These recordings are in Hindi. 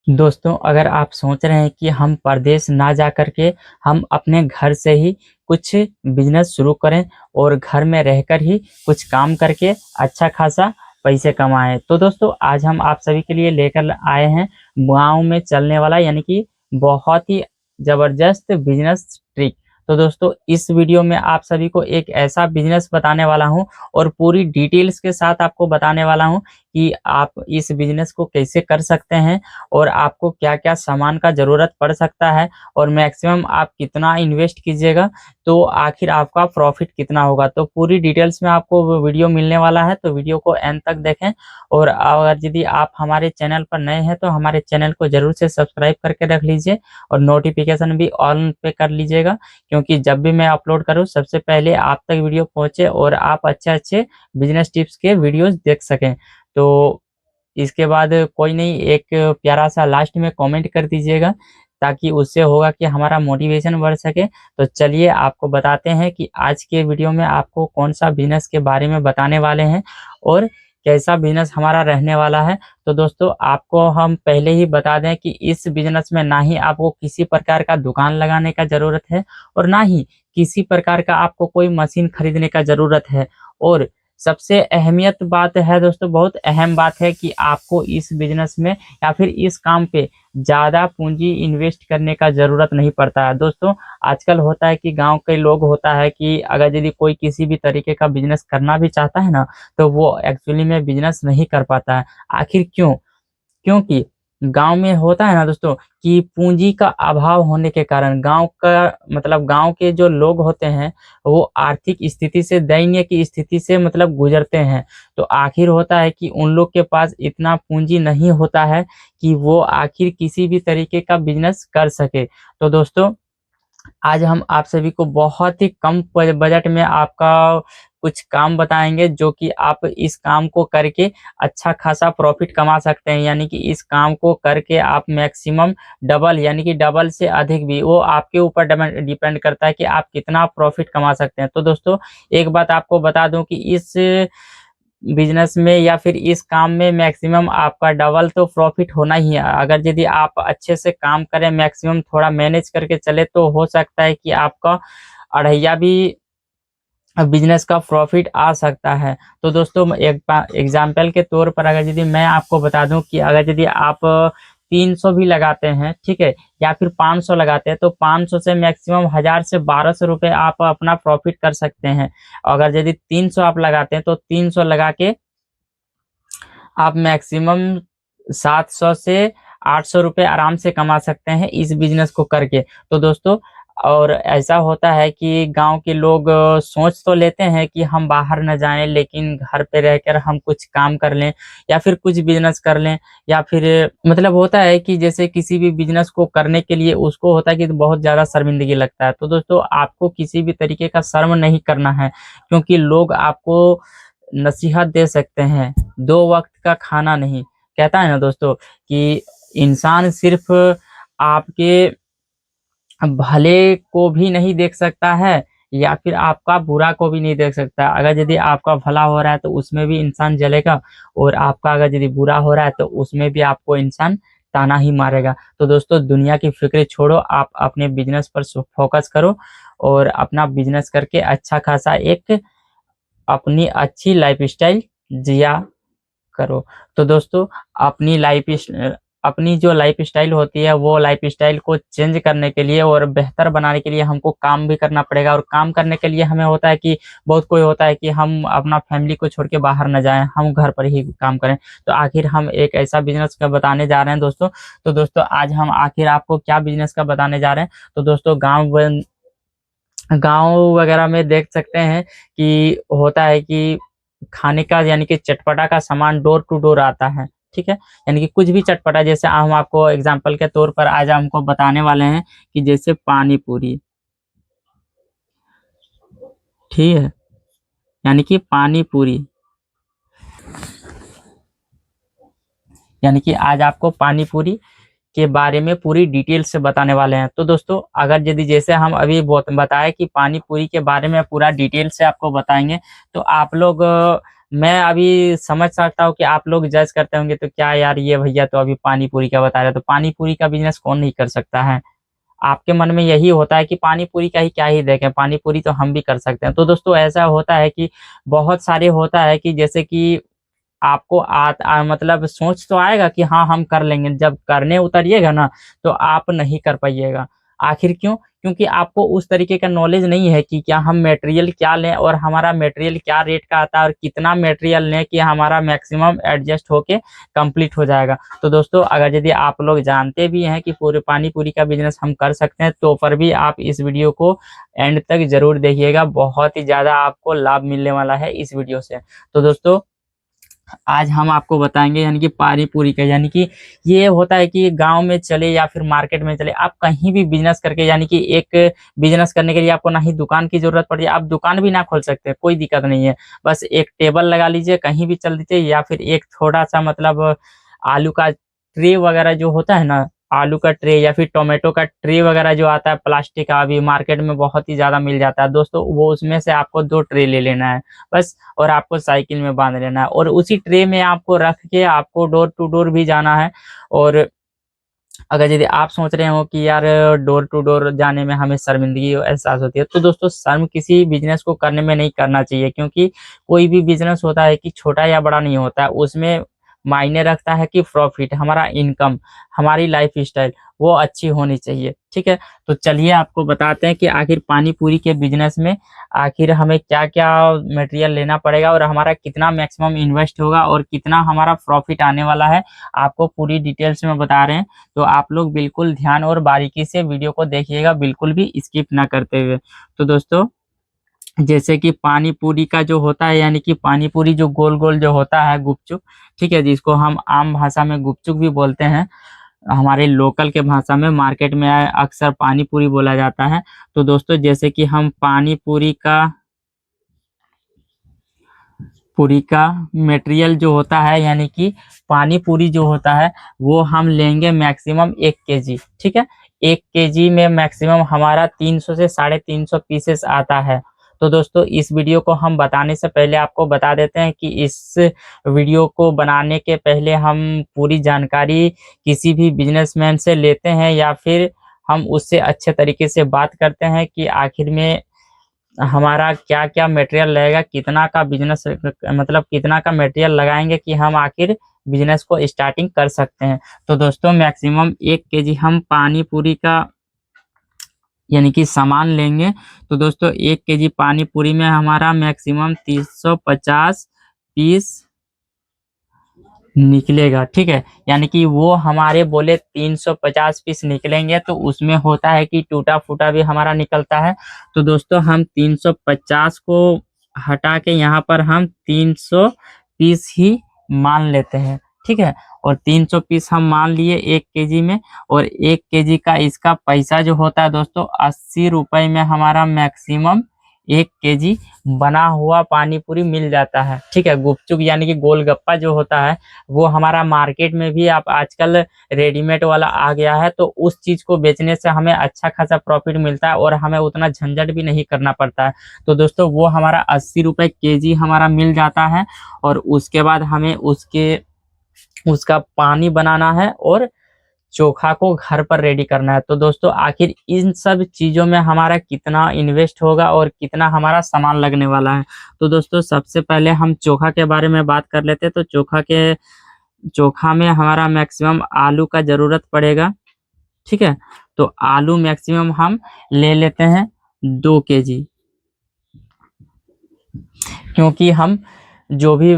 दोस्तों, अगर आप सोच रहे हैं कि हम परदेश ना जा कर के हम अपने घर से ही कुछ बिज़नेस शुरू करें और घर में रहकर ही कुछ काम करके अच्छा खासा पैसे कमाएँ। तो दोस्तों, आज हम आप सभी के लिए लेकर आए हैं गाँव में चलने वाला यानी कि बहुत ही ज़बरदस्त बिज़नेस ट्रिक। तो दोस्तों, इस वीडियो में आप सभी को एक ऐसा बिज़नेस बताने वाला हूँ और पूरी डिटेल्स के साथ आपको बताने वाला हूँ कि आप इस बिज़नेस को कैसे कर सकते हैं और आपको क्या-क्या सामान का ज़रूरत पड़ सकता है और मैक्सिमम आप कितना इन्वेस्ट कीजिएगा, तो आखिर आपका प्रॉफ़िट कितना होगा। तो पूरी डिटेल्स में आपको वो वीडियो मिलने वाला है, तो वीडियो को एंड तक देखें और अगर यदि आप हमारे चैनल पर नए हैं, तो हमारे चैनल को ज़रूर से सब्सक्राइब करके रख लीजिए और नोटिफ़िकेशन भी ऑन पे कर लीजिएगा, क्योंकि जब भी मैं अपलोड करूँ, सबसे पहले आप तक वीडियो पहुँचे और आप अच्छे-अच्छे बिज़नेस टिप्स के वीडियोज़ देख सकें। तो इसके बाद कोई नहीं, एक प्यारा-सा लास्ट में कमेंट कर दीजिएगा, ताकि उससे होगा कि हमारा मोटिवेशन बढ़ सके। तो चलिए आपको बताते हैं कि आज के वीडियो में आपको कौन-सा बिज़नेस के बारे में बताने वाले हैं और कैसा बिज़नेस हमारा रहने वाला है। तो दोस्तों, आपको हम पहले ही बता दें कि इस बिज़नेस में ना ही आपको किसी प्रकार का दुकान लगाने का ज़रूरत है और ना ही किसी प्रकार का आपको कोई मशीन खरीदने का ज़रूरत है। और सबसे अहमियत बात है दोस्तों, बहुत अहम बात है कि आपको इस बिज़नेस में या फिर इस काम पे ज़्यादा पूँजी इन्वेस्ट करने का ज़रूरत नहीं पड़ता है। दोस्तों, आजकल होता है कि गाँव के लोग होता है कि अगर यदि कोई किसी भी तरीके का बिज़नेस करना भी चाहता है ना, तो वो एक्चुअली में बिज़नेस नहीं कर पाता है। आखिर क्यों? क्योंकि गाँव में होता है ना दोस्तों कि पूँजी का अभाव होने के कारण गाँव का मतलब गाँव के जो लोग होते हैं, वो आर्थिक स्थिति से दयनीय की स्थिति से मतलब गुज़रते हैं। तो आखिर होता है कि उन लोग के पास इतना पूँजी नहीं होता है कि वो आखिर किसी भी तरीके का बिज़नेस कर सके। तो दोस्तों, आज हम आप सभी को बहुत ही कम बजट में आपका कुछ काम बताएँगे, जो कि आप इस काम को करके अच्छा खासा प्रॉफ़िट कमा सकते हैं। यानी कि इस काम को करके आप मैक्सिमम डबल यानी कि डबल से अधिक भी, वो आपके ऊपर डिपेंड करता है कि आप कितना प्रॉफ़िट कमा सकते हैं। तो दोस्तों, एक बात आपको बता दूँ कि इस बिज़नेस में या फिर इस काम में मैक्सिमम आपका डबल तो प्रॉफ़िट होना ही है। अगर यदि आप अच्छे से काम करें, मैक्सिमम थोड़ा मैनेज करके चले, तो हो सकता है कि आपका अढ़ैया भी बिज़नेस का प्रॉफ़िट आ सकता है। तो दोस्तों, मैं एक एग्ज़ाम्पल के तौर पर अगर यदि मैं आपको बता दूँ कि अगर यदि आप 300 भी लगाते हैं, ठीक है? या फिर 500 लगाते हैं, तो 500 से मैक्सिमम 1000 से 1200 रुपए आप अपना प्रॉफ़िट कर सकते हैं। अगर यदि 300 आप लगाते हैं, तो 300 लगा के आप मैक्सिमम 700 से 800 रुपए आराम से कमा सकते हैं इस बिज़नेस को करके। तो दोस्तों, और ऐसा होता है कि गाँव के लोग सोच तो लेते हैं कि हम बाहर ना जाएँ, लेकिन घर पे रहकर हम कुछ काम कर लें या फिर कुछ बिज़नेस कर लें, या फिर मतलब होता है कि जैसे किसी भी बिज़नेस को करने के लिए उसको होता है कि बहुत ज़्यादा शर्मिंदगी लगता है। तो दोस्तों, आपको किसी भी तरीके का शर्म नहीं करना है, क्योंकि लोग आपको नसीहत दे सकते हैं, 2 वक़्त का खाना नहीं। कहता है ना दोस्तों कि इंसान सिर्फ़ आपके भले को भी नहीं देख सकता है या फिर आपका बुरा को भी नहीं देख सकता। अगर यदि आपका भला हो रहा है, तो उसमें भी इंसान जलेगा और आपका अगर यदि बुरा हो रहा है, तो उसमें भी आपको इंसान ताना ही मारेगा। तो दोस्तों, दुनिया की फ़िक्र छोड़ो, आप अपने बिज़नेस पर फ़ोकस करो और अपना बिज़नेस करके अच्छा खासा एक अपनी अच्छी लाइफ़स्टाइल जिया करो। तो दोस्तों, अपनी अपनी जो लाइफ़स्टाइल होती है, वो लाइफ़स्टाइल को चेंज करने के लिए और बेहतर बनाने के लिए हमको काम भी करना पड़ेगा, और काम करने के लिए हमें होता है कि बहुत कोई होता है कि हम अपना फैमिली को छोड़ के बाहर ना जाएँ, हम घर पर ही काम करें। तो आखिर हम एक ऐसा बिज़नेस का बताने जा रहे हैं दोस्तों। तो दोस्तों, आज हम आखिर आपको क्या बिज़नेस का बताने जा रहे हैं। तो दोस्तों, गाँव वगैरह में देख सकते हैं कि होता है कि खाने का यानी कि चटपटा का सामान डोर टू डोर आता है, ठीक है? यानी कि कुछ भी चटपटा, जैसे हम आपको एग्ज़ाम्पल के तौर पर आज हमको बताने वाले हैं कि जैसे पानी पूरी, ठीक है? यानी कि पानी पूरी, यानी कि आज आपको पानी पूरी के बारे में पूरी डिटेल से बताने वाले हैं। तो दोस्तों, अगर यदि जैसे हम अभी बताएँ कि पानी पूरी के बारे में पूरा डिटेल से आपको बताएँगे, तो आप लोग मैं अभी समझ सकता हूँ कि आप लोग जज करते होंगे तो क्या यार ये भैया तो अभी पानी पूरी का बता रहे, तो पानी पूरी का बिजनेस कौन नहीं कर सकता है। आपके मन में यही होता है कि पानी पूरी का ही क्या ही देखें, पानी पूरी तो हम भी कर सकते हैं। तो दोस्तों ऐसा होता है कि बहुत सारे होता है कि जैसे कि आपको मतलब सोच तो आएगा कि हाँ हम कर लेंगे, जब करने उतरिएगा ना तो आप नहीं कर पाइएगा। आखिर क्यों? क्योंकि आपको उस तरीके का नॉलेज नहीं है कि क्या हम मटेरियल क्या लें और हमारा मटेरियल क्या रेट का आता है और कितना मटेरियल लें कि हमारा मैक्सिमम एडजस्ट होके कंप्लीट हो जाएगा। तो दोस्तों अगर यदि आप लोग जानते भी हैं कि पूरे पानी पूरी का बिजनेस हम कर सकते हैं तो पर भी आप इस वीडियो को एंड तक जरूर देखिएगा, बहुत ही ज़्यादा आपको लाभ मिलने वाला है इस वीडियो से। तो दोस्तों आज हम आपको बताएंगे यानी कि पानी पूरी का, यानी कि ये होता है कि गांव में चले या फिर मार्केट में चले, आप कहीं भी बिजनेस करके, यानी कि एक बिजनेस करने के लिए आपको ना ही दुकान की जरूरत पड़ती है, आप दुकान भी ना खोल सकते, कोई दिक्कत नहीं है। बस एक टेबल लगा लीजिए, कहीं भी चल दीजिए, या फिर एक थोड़ा सा मतलब आलू का ट्रे वगैरह जो होता है ना, आलू का ट्रे या फिर टोमेटो का ट्रे वगैरह जो आता है प्लास्टिक का, अभी मार्केट में बहुत ही ज्यादा मिल जाता है दोस्तों, वो उसमें से आपको 2 ट्रे ले लेना है बस, और आपको साइकिल में बांध लेना है और उसी ट्रे में आपको रख के आपको डोर टू डोर भी जाना है। और अगर यदि आप सोच रहे हो कि यार डोर टू डोर जाने में हमें शर्मिंदगी एहसास होती है, तो दोस्तों शर्म किसी बिजनेस को करने में नहीं करना चाहिए, क्योंकि कोई भी बिजनेस होता है कि छोटा या बड़ा नहीं होता है, उसमें मायने रखता है कि प्रॉफिट, हमारा इनकम, हमारी लाइफ स्टाइल वो अच्छी होनी चाहिए। ठीक है, तो चलिए आपको बताते हैं कि आखिर पानी पूरी के बिजनेस में आखिर हमें क्या क्या मटेरियल लेना पड़ेगा और हमारा कितना मैक्सिमम इन्वेस्ट होगा और कितना हमारा प्रॉफिट आने वाला है, आपको पूरी डिटेल्स में बता रहे हैं। तो आप लोग बिल्कुल ध्यान और बारीकी से वीडियो को देखिएगा, बिल्कुल भी स्किप ना करते हुए। तो दोस्तों जैसे कि पानी पूरी का जो होता है, यानी कि पानी पूरी जो गोल गोल जो होता है गुपचुप, ठीक है, जिसको हम आम भाषा में गुपचुप भी बोलते हैं, हमारे लोकल के भाषा में मार्केट में अक्सर पानी पूरी बोला जाता है। तो दोस्तों जैसे कि हम पानी पूरी का मटेरियल जो होता है, यानी कि पानी पूरी जो होता है वो हम लेंगे मैक्सिमम 1 केजी। ठीक है, 1 केजी में मैक्सिमम हमारा 300 से 350 पीसेस आता है। तो दोस्तों इस वीडियो को हम बताने से पहले आपको बता देते हैं कि इस वीडियो को बनाने के पहले हम पूरी जानकारी किसी भी बिजनेसमैन से लेते हैं या फिर हम उससे अच्छे तरीके से बात करते हैं कि आखिर में हमारा क्या-क्या मटेरियल लगेगा, कितना का बिज़नेस मतलब कितना का मटेरियल लगाएँगे कि हम आखिर बिज़नेस को स्टार्टिंग कर सकते हैं। तो दोस्तों मैक्सिमम 1 केजी हम पानी पूरी का यानी कि सामान लेंगे। तो दोस्तों 1 केजी पानी पूरी में हमारा मैक्सिमम 350 पीस निकलेगा। ठीक है, यानी कि वो हमारे बोले 350 पीस निकलेंगे, तो उसमें होता है कि टूटा-फूटा भी हमारा निकलता है। तो दोस्तों हम 350 को हटा के यहाँ पर हम 300 पीस ही मान लेते हैं। ठीक है, और 300 पीस हम मान लिए 1 केजी में, और 1 केजी का इसका पैसा जो होता है दोस्तों 80 रुपए में हमारा मैक्सिमम 1 केजी बना हुआ पानी पूरी मिल जाता है। ठीक है, गुपचुप यानी कि गोलगप्पा जो होता है वो हमारा मार्केट में भी आप आजकल रेडीमेड वाला आ गया है, तो उस चीज़ को बेचने से हमें अच्छा खासा प्रॉफिट मिलता है और हमें उतना झंझट भी नहीं करना पड़ता है। तो दोस्तों वो हमारा 80 रुपए केजी हमारा मिल जाता है, और उसके बाद हमें उसका पानी बनाना है और चोखा को घर पर रेडी करना है। तो दोस्तों आखिर इन सब चीज़ों में हमारा कितना इन्वेस्ट होगा और कितना हमारा सामान लगने वाला है। तो दोस्तों सबसे पहले हम चोखा के बारे में बात कर लेते हैं। तो चोखा में हमारा मैक्सिमम आलू का ज़रूरत पड़ेगा। ठीक है, तो आलू मैक्सिमम हम ले लेते हैं 2 केजी, क्योंकि हम जो भी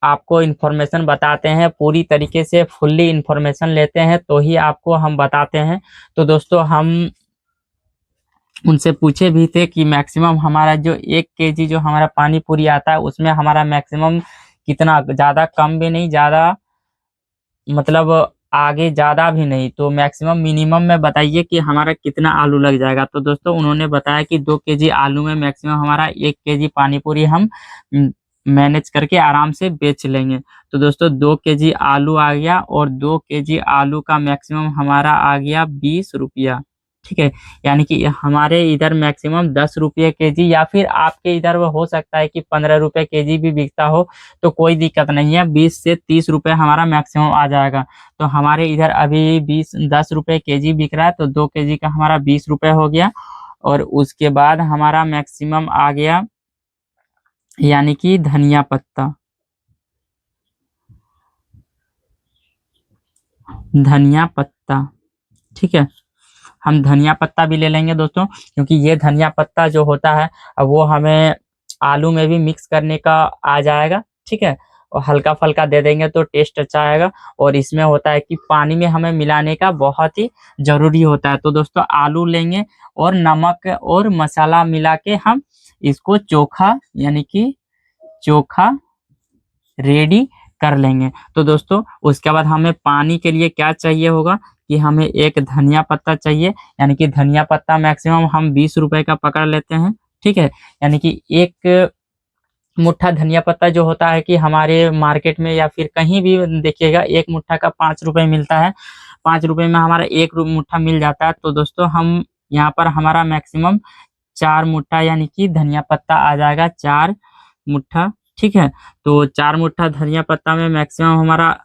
आपको इन्फॉर्मेशन बताते हैं पूरी तरीके से फुल्ली इन्फॉर्मेशन लेते हैं तो ही आपको हम बताते हैं। तो दोस्तों हम उनसे पूछे भी थे कि मैक्सिमम हमारा जो 1 केजी जो हमारा पानी पूरी आता है उसमें हमारा मैक्सिमम कितना, ज़्यादा कम भी नहीं, ज़्यादा मतलब आगे ज़्यादा भी नहीं, तो मैक्सिमम मिनिमम में बताइए कि हमारा कितना आलू लग जाएगा। तो दोस्तों उन्होंने बताया कि 2 केजी आलू में मैक्सिमम हमारा 1 केजी पानी पूरी हम मैनेज करके आराम से बेच लेंगे। तो दोस्तों 2 केजी आलू आ गया, और 2 केजी आलू का मैक्सिमम हमारा आ गया 20 रुपया। ठीक है। यानी कि हमारे इधर मैक्सिमम 10 रुपये केजी, या फिर आपके इधर वो हो सकता है कि 15 रुपये केजी भी बिकता हो, तो कोई दिक्कत नहीं है, 20 से 30 रुपये हमारा मैक्सिमम आ जाएगा। तो हमारे इधर अभी 10 रुपये केजी बिक रहा है, तो 2 केजी का हमारा 20 रुपये हो गया। और उसके बाद हमारा मैक्सिमम आ गया यानी कि धनिया पत्ता। धनिया पत्ता, ठीक है, हम धनिया पत्ता भी ले लेंगे दोस्तों, क्योंकि ये धनिया पत्ता जो होता है अब वो हमें आलू में भी मिक्स करने का आ जाएगा, ठीक है, और हल्का फल्का दे देंगे तो टेस्ट अच्छा आएगा। और इसमें होता है कि पानी में हमें मिलाने का बहुत ही जरूरी होता है। तो दोस्तों आलू लेंगे और नमक और मसाला मिला के हम इसको चोखा यानी कि चोखा रेडी कर लेंगे। तो दोस्तों उसके बाद हमें पानी के लिए क्या चाहिए होगा कि हमें एक धनिया पत्ता चाहिए, यानी कि धनिया पत्ता मैक्सिमम हम 20 रुपए का पकड़ लेते हैं, ठीक है। यानी कि एक मुट्ठा धनिया पत्ता जो होता है कि हमारे मार्केट में या फिर कहीं भी देखिएगा, एक मुट्ठा का 5 रुपए मिलता है, 5 रुपए में हमारा एक मुट्ठा मिल जाता है। तो दोस्तों हम यहाँ पर हमारा मैक्सिमम 4 मुट्ठा यानी कि धनिया पत्ता आ जाएगा, 4 मुट्ठा, ठीक है। तो 4 मुट्ठा धनिया पत्ता में मैक्सिमम हमारा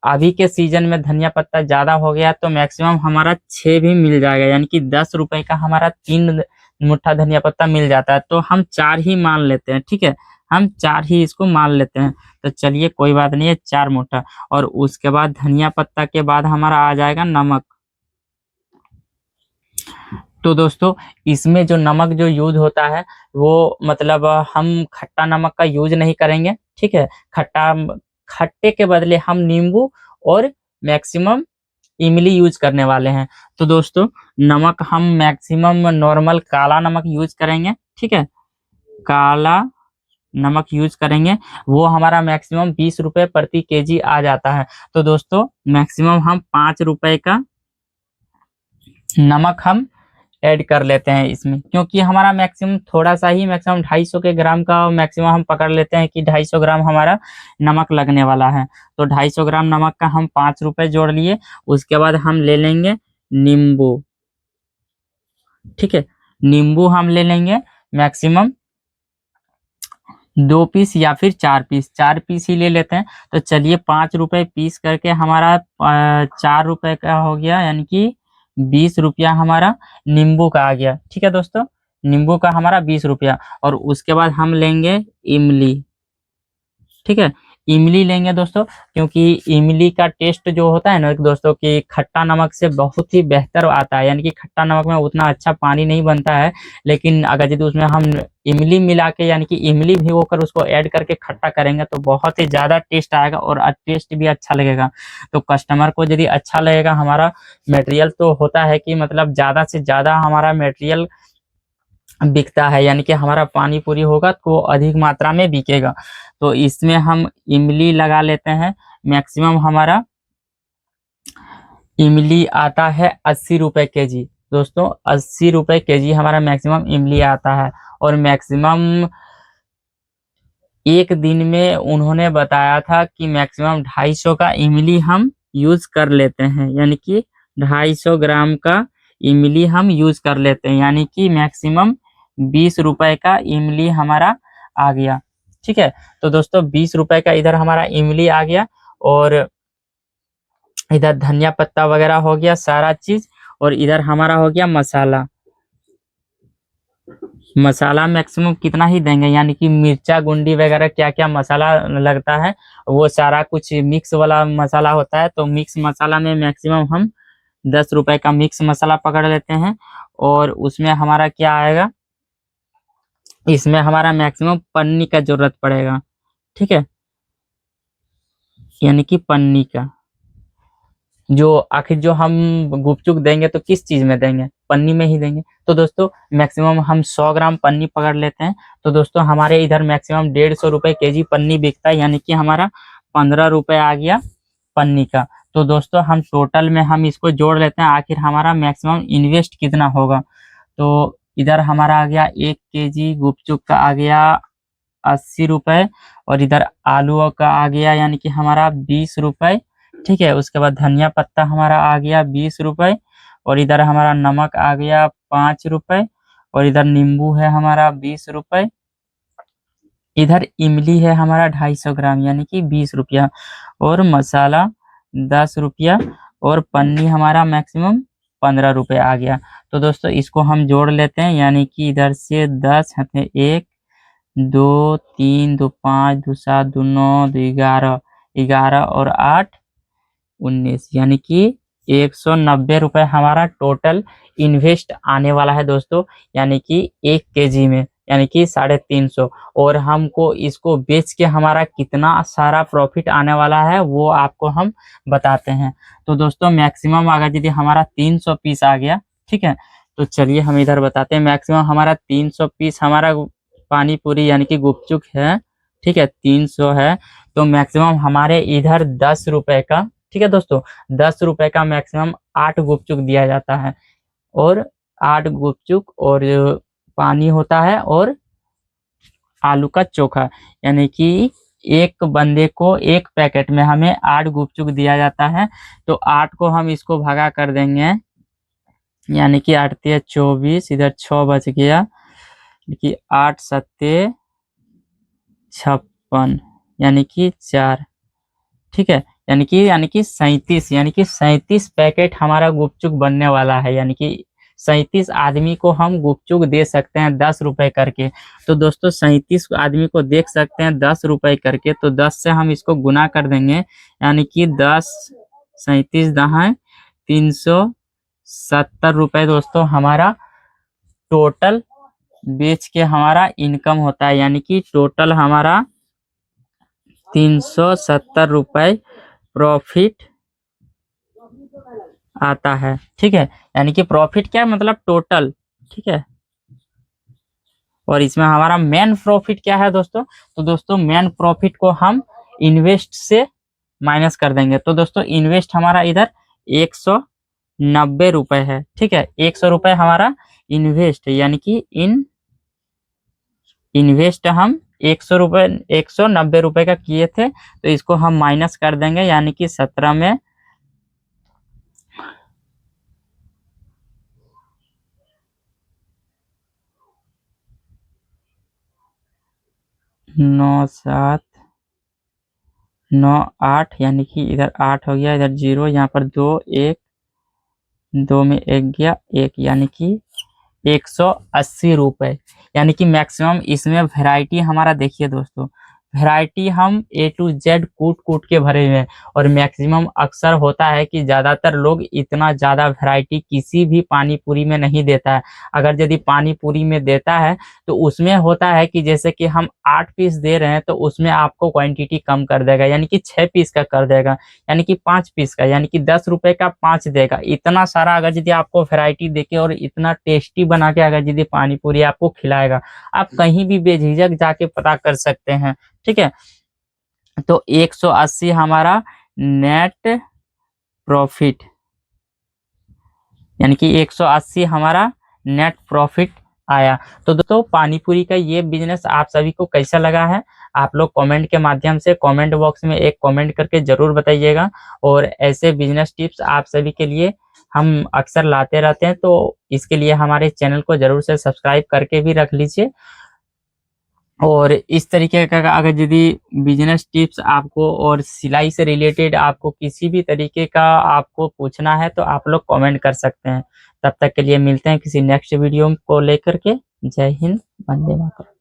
अभी के सीजन में धनिया पत्ता ज्यादा हो गया तो मैक्सिमम हमारा 6 भी मिल जाएगा, यानी कि 10 रुपए का हमारा 3 मुट्ठा धनिया पत्ता मिल जाता है। तो हम 4 ही मान लेते हैं, ठीक है, हम 4 ही इसको मान लेते हैं। तो चलिए कोई बात नहीं है, 4 मुट्ठा। और उसके बाद धनिया पत्ता के बाद हमारा आ जाएगा नमक। तो दोस्तों इसमें जो नमक जो यूज होता है वो मतलब हम खट्टा नमक का यूज नहीं करेंगे, ठीक है। खट्टे के बदले हम नींबू और मैक्सिमम इमली यूज करने वाले हैं। तो दोस्तों नमक हम मैक्सिमम नॉर्मल काला नमक यूज करेंगे, ठीक है, काला नमक यूज करेंगे। वो हमारा मैक्सिमम 20 रुपए प्रति केजी आ जाता है। तो दोस्तों मैक्सिमम हम 5 रुपए का नमक हम ऐड कर लेते हैं इसमें, क्योंकि हमारा मैक्सिमम थोड़ा सा ही, मैक्सिमम 250 के ग्राम का मैक्सिमम हम पकड़ लेते हैं कि 250 ग्राम हमारा नमक लगने वाला है। तो 250 ग्राम नमक का हम 5 रुपए जोड़ लिए। उसके बाद हम ले लेंगे नींबू, ठीक है, नींबू हम ले लेंगे मैक्सिमम 2 पीस या फिर 4 पीस, 4 पीस ही ले लेते हैं। तो चलिए 5 रुपए पीस करके हमारा 4 रुपए का हो गया, यानी कि 20 रुपया हमारा नींबू का आ गया, ठीक है दोस्तों, नींबू का हमारा 20 रुपया। और उसके बाद हम लेंगे इमली, ठीक है, इमली लेंगे दोस्तों, क्योंकि इमली का टेस्ट जो होता है ना दोस्तों कि खट्टा नमक से बहुत ही बेहतर आता है। यानी कि खट्टा नमक में उतना अच्छा पानी नहीं बनता है, लेकिन अगर यदि उसमें हम इमली मिला के यानी कि इमली भिगोकर उसको ऐड करके खट्टा करेंगे तो बहुत ही ज़्यादा टेस्ट आएगा और टेस्ट भी अच्छा लगेगा। तो कस्टमर को यदि अच्छा लगेगा हमारा मटेरियल, तो होता है कि मतलब ज़्यादा से ज़्यादा हमारा मटेरियल बिकता है, यानी कि हमारा पानी पूरी होगा तो वो अधिक मात्रा में बिकेगा। तो इसमें हम इमली लगा लेते हैं। मैक्सिमम हमारा इमली आता है 80 रुपए केजी दोस्तों, 80 रुपए केजी हमारा मैक्सिमम इमली आता है। और मैक्सिमम एक दिन में उन्होंने बताया था कि मैक्सिमम 250 का इमली हम यूज कर लेते हैं, यानी कि 250 ग्राम का इमली हम यूज कर लेते हैं, यानी कि मैक्सिमम 20 रुपए का इमली हमारा आ गया, ठीक है। तो दोस्तों 20 रुपए का इधर हमारा इमली आ गया, और इधर धनिया पत्ता वगैरह हो गया सारा चीज। और इधर हमारा हो गया मसाला। मसाला मैक्सिमम कितना ही देंगे, यानी कि मिर्चा गुंडी वगैरह क्या क्या मसाला लगता है वो सारा कुछ मिक्स वाला मसाला होता है। तो मिक्स मसाला में मैक्सिमम हम 10 रुपए का मिक्स मसाला पकड़ लेते हैं। और उसमें हमारा क्या आएगा, इसमें हमारा मैक्सिमम पन्नी का जरूरत पड़ेगा, ठीक है, यानी कि पन्नी का जो आखिर जो हम गुपचुप देंगे तो किस चीज में देंगे, पन्नी में ही देंगे। तो दोस्तों मैक्सिमम हम 100 ग्राम पन्नी पकड़ लेते हैं। तो दोस्तों हमारे इधर मैक्सिमम 150 रुपए केजी पन्नी बिकता है, यानी कि हमारा 15 रुपए आ गया पन्नी का। तो दोस्तों हम टोटल में हम इसको जोड़ लेते हैं, आखिर हमारा मैक्सिमम इन्वेस्ट कितना होगा। तो इधर हमारा आ गया 1 केजी गुपचुप का आ गया 80 रुपए, और इधर आलू का आ गया यानी कि हमारा 20 रुपए, ठीक है। उसके बाद धनिया पत्ता हमारा आ गया 20 रुपए, और इधर हमारा नमक आ गया 5 रुपए, और इधर नींबू है हमारा 20 रुपए, इधर इमली है हमारा 250 ग्राम यानी कि 20 रुपया, और मसाला 10 रुपया, और पन्नी हमारा मैक्सिमम 15 रुपये आ गया। तो दोस्तों इसको हम जोड़ लेते हैं, यानी कि इधर से 10 है, 1 2 3 2 5 2 7 2 9 2 11, 11 और 8 19, यानी कि 190 रुपये हमारा टोटल इन्वेस्ट आने वाला है दोस्तों, यानी कि 1 केजी में, यानी कि 350। और हमको इसको बेच के हमारा कितना सारा प्रॉफिट आने वाला है वो आपको हम बताते हैं। तो दोस्तों मैक्सिमम अगर यदि हमारा 300 पीस आ गया, ठीक है, तो चलिए हम इधर बताते हैं। मैक्सिमम हमारा 300 पीस हमारा पानी पूरी यानी कि गुपचुप है, ठीक है, 300 है, तो मैक्सिमम हमारे इधर 10 रुपए का, ठीक है दोस्तों, 10 रुपए का मैक्सिमम 8 गुपचुप दिया जाता है, और 8 गुपचुप और पानी होता है और आलू का चोखा, यानी कि एक बंदे को एक पैकेट में हमें 8 गुपचुप दिया जाता है। तो 8 को हम इसको भगा कर देंगे, यानी कि 8 × 24, इधर 6 बच गया, कि 8 × 7 56, यानी कि 4, ठीक है, यानी कि 37, यानी कि 37 पैकेट हमारा गुपचुप बनने वाला है, यानी कि 37 आदमी को हम गुपचुप दे सकते हैं 10 रुपए करके। तो दोस्तों 37 आदमी को देख सकते हैं 10 रुपए करके, तो 10 से हम इसको गुना कर देंगे, यानी कि 10 37 दहाई 370 रुपए दोस्तों हमारा टोटल बेच के हमारा इनकम होता है, यानी कि टोटल हमारा 370 रुपए प्रॉफिट आता है, ठीक है, यानी कि प्रॉफिट क्या मतलब टोटल, ठीक है। और इसमें हमारा मेन प्रॉफिट क्या है दोस्तों, तो दोस्तों मेन प्रॉफिट को हम इन्वेस्ट से माइनस कर देंगे। तो दोस्तों इन्वेस्ट हमारा इधर 190 रुपए है, ठीक है, 100 रुपए हमारा इन्वेस्ट, यानी कि इन्वेस्ट हम 190 रुपए का किए थे, तो इसको हम माइनस कर देंगे, यानी कि 17 में 9 7 9 8, यानी कि इधर 8 हो गया, इधर 0, यहाँ पर 2 1 2 में 1 गया 1, यानी कि 180 रुपए, यानी कि मैक्सिमम इसमें वैरायटी हमारा देखिए दोस्तों, वैरायटी हम A to Z कूट कूट के भरे हुए हैं। और मैक्सिमम अक्सर होता है कि ज़्यादातर लोग इतना ज़्यादा वैरायटी किसी भी पानी पूरी में नहीं देता है। अगर यदि पानी पूरी में देता है तो उसमें होता है कि जैसे कि हम 8 पीस दे रहे हैं तो उसमें आपको क्वांटिटी कम कर देगा, यानी कि 6 पीस का कर देगा, यानी कि 5 पीस का, यानी कि 10 रुपए का 5 देगा। इतना सारा अगर यदि आपको वैरायटी देके और इतना टेस्टी बना के अगर यदि पानी पूरी आपको खिलाएगा, आप कहीं भी बेझिझक जाके पता कर सकते हैं, ठीक है। तो 180 हमारा नेट प्रॉफिट, यानी कि 180 हमारा नेट प्रॉफिट आया। तो दोस्तों पानी पूरी का ये बिजनेस आप सभी को कैसा लगा है, आप लोग कमेंट के माध्यम से कमेंट बॉक्स में एक कमेंट करके जरूर बताइएगा। और ऐसे बिजनेस टिप्स आप सभी के लिए हम अक्सर लाते रहते हैं, तो इसके लिए हमारे चैनल को जरूर से सब्सक्राइब करके भी रख लीजिए। और इस तरीके का अगर यदि बिजनेस टिप्स आपको और सिलाई से रिलेटेड आपको किसी भी तरीके का आपको पूछना है तो आप लोग कमेंट कर सकते हैं। तब तक के लिए मिलते हैं किसी नेक्स्ट वीडियो को लेकर के। जय हिंद, वंदे मातरम।